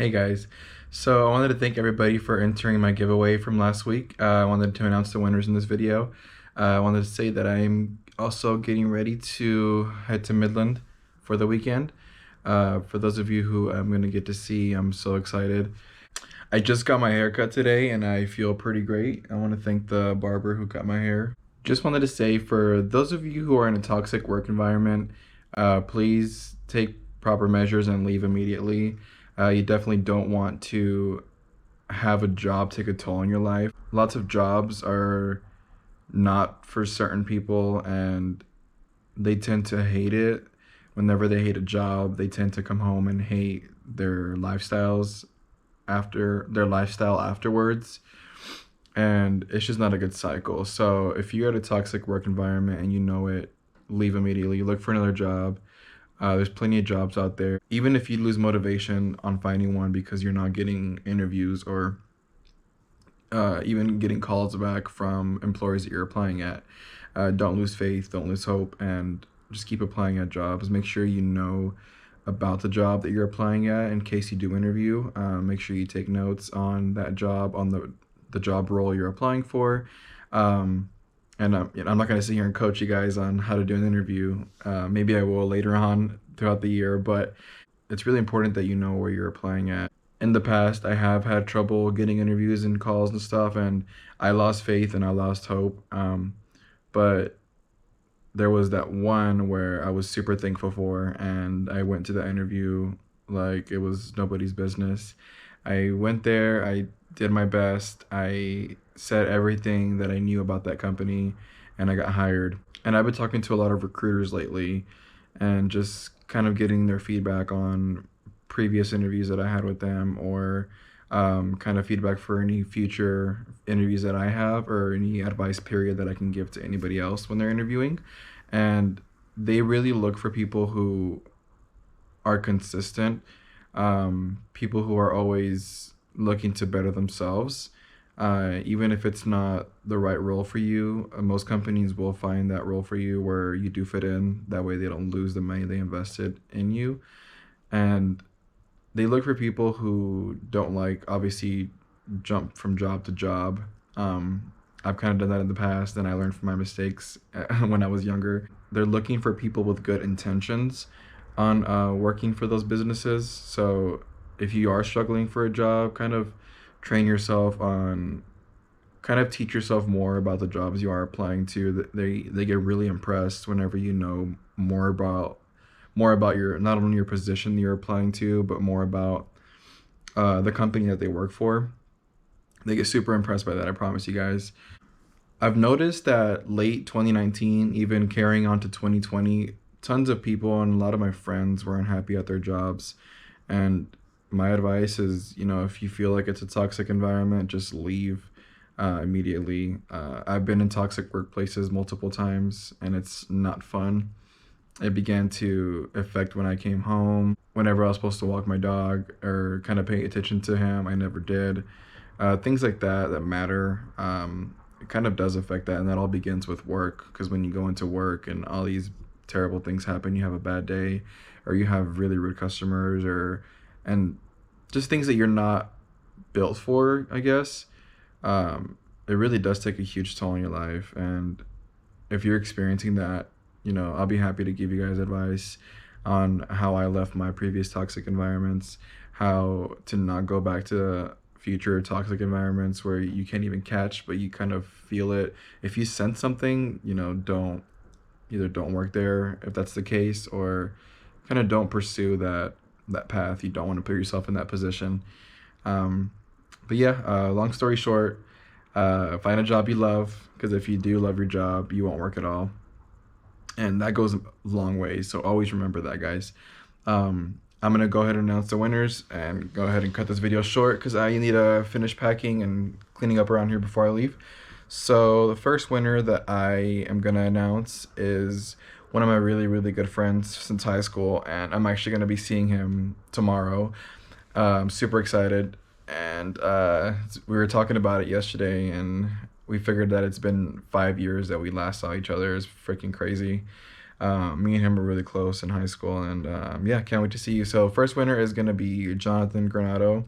Hey guys, so I wanted to thank everybody for entering my giveaway from last week. I wanted to announce the winners in this video. I wanted to say that I'm also getting ready to head to Midland for the weekend. For those of you who I'm going to get to see, I'm so excited. I just got my hair cut today and I feel pretty great. I want to thank the barber who cut my hair. Just wanted to say, for those of you who are in a toxic work environment, please take proper measures and leave immediately. You definitely don't want to have a job take a toll on your life. Lots of jobs are not for certain people and they tend to hate it. Whenever they hate a job, they tend to come home and hate their lifestyle afterwards. And it's just not a good cycle. So if you're at a toxic work environment and you know it, leave immediately. Look for another job. There's plenty of jobs out there. Even if you lose motivation on finding one because you're not getting interviews or even getting calls back from employers that you're applying at, don't lose faith, don't lose hope, and just keep applying at jobs. Make sure you know about the job that you're applying at in case you do interview. Make sure you take notes on that job, on the job role you're applying for. And I'm not going to sit here and coach you guys on how to do an interview. Maybe I will later on throughout the year, but it's really important that you know where you're applying at. In the past, I have had trouble getting interviews and calls and stuff, and I lost faith and I lost hope. But there was that one where I was super thankful for, and I went to the interview like it was nobody's business. I went there, I did my best, I said everything that I knew about that company, and I got hired. And I've been talking to a lot of recruiters lately and just kind of getting their feedback on previous interviews that I had with them, or kind of feedback for any future interviews that I have, or any advice period that I can give to anybody else when they're interviewing. And they really look for people who are consistent, people who are always looking to better themselves. Even if it's not the right role for you, most companies will find that role for you where you do fit in. That way they don't lose the money they invested in you. And they look for people who don't like, obviously, jump from job to job. I've kind of done that in the past, and I learned from my mistakes when I was younger. They're looking for people with good intentions on working for those businesses. So if you are struggling for a job, kind of train yourself on, kind of teach yourself more about the jobs you are applying to. They get really impressed whenever you know more about your, not only your position that you're applying to, but more about the company that they work for. They get super impressed by that, I promise you guys. I've noticed that late 2019, even carrying on to 2020, tons of people and a lot of my friends were unhappy at their jobs. And my advice is, if you feel like it's a toxic environment, just leave immediately. I've been in toxic workplaces multiple times, and it's not fun. It began to affect when I came home. Whenever I was supposed to walk my dog or kind of pay attention to him, I never did. Things like that matter. It kind of does affect that, and that all begins with work, because when you go into work and all these terrible things happen, you have a bad day, or you have really rude customers, and just things that you're not built for, I guess. It really does take a huge toll on your life, and if you're experiencing that, I'll be happy to give you guys advice on how I left my previous toxic environments, how to not go back to future toxic environments where you can't even catch, but you kind of feel it. If you sense something, don't work there if that's the case, or kind of don't pursue that path. You don't want to put yourself in that position. But yeah, long story short, find a job you love, because if you do love your job, you won't work at all. And that goes a long way. So always remember that, guys. I'm going to go ahead and announce the winners and go ahead and cut this video short because I need to finish packing and cleaning up around here before I leave. So the first winner that I am going to announce is one of my really, really good friends since high school, and I'm actually going to be seeing him tomorrow. I'm super excited, and we were talking about it yesterday, and we figured that it's been 5 years that we last saw each other. It's freaking crazy. Me and him were really close in high school, and yeah, can't wait to see you. So first winner is gonna be Jonathan Granado.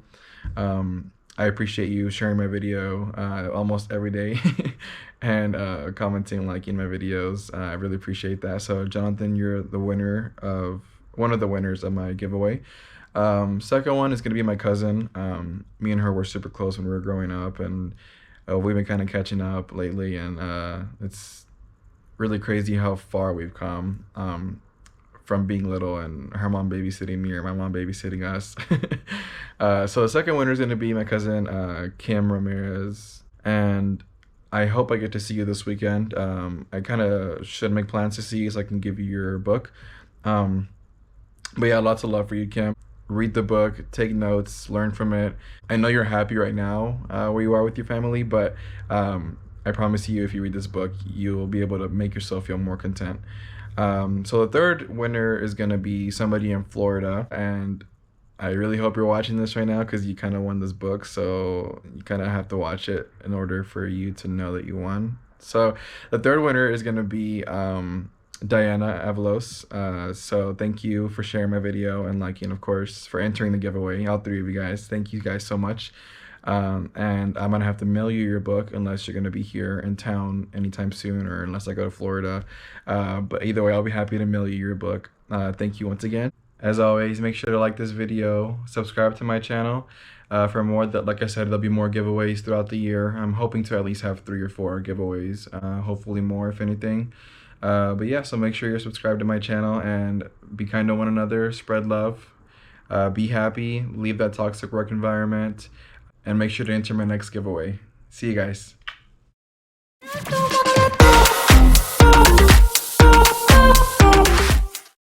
I appreciate you sharing my video almost every day and commenting, liking my videos. I really appreciate that. So Jonathan, you're the winner of one of the winners of my giveaway. Second one is gonna be my cousin. Me and her were super close when we were growing up, and we've been kind of catching up lately, and it's really crazy how far we've come. From being little and her mom babysitting me or my mom babysitting us. So the second winner is going to be my cousin Kim Ramirez, and I hope I get to see you this weekend. I kind of should make plans to see you so I can give you your book. Um, but yeah, lots of love for you, Kim. Read the book, take notes, learn from it. I know you're happy right now where you are with your family, but I promise you, if you read this book, you'll be able to make yourself feel more content. So the third winner is gonna be somebody in Florida, and I really hope you're watching this right now because you kind of won this book, so you kind of have to watch it in order for you to know that you won. So the third winner is gonna be Diana Avalos. So thank you for sharing my video and liking, of course, for entering the giveaway. All three of you guys, thank you guys so much. And I'm gonna have to mail you your book unless you're gonna be here in town anytime soon, or unless I go to Florida. But either way, I'll be happy to mail you your book. Thank you once again. As always, make sure to like this video, subscribe to my channel for more. That, like I said, there'll be more giveaways throughout the year. I'm hoping to at least have 3 or 4 giveaways, hopefully more if anything. But yeah, so make sure you're subscribed to my channel and be kind to one another, spread love, be happy, leave that toxic work environment, and make sure to enter my next giveaway. See you guys.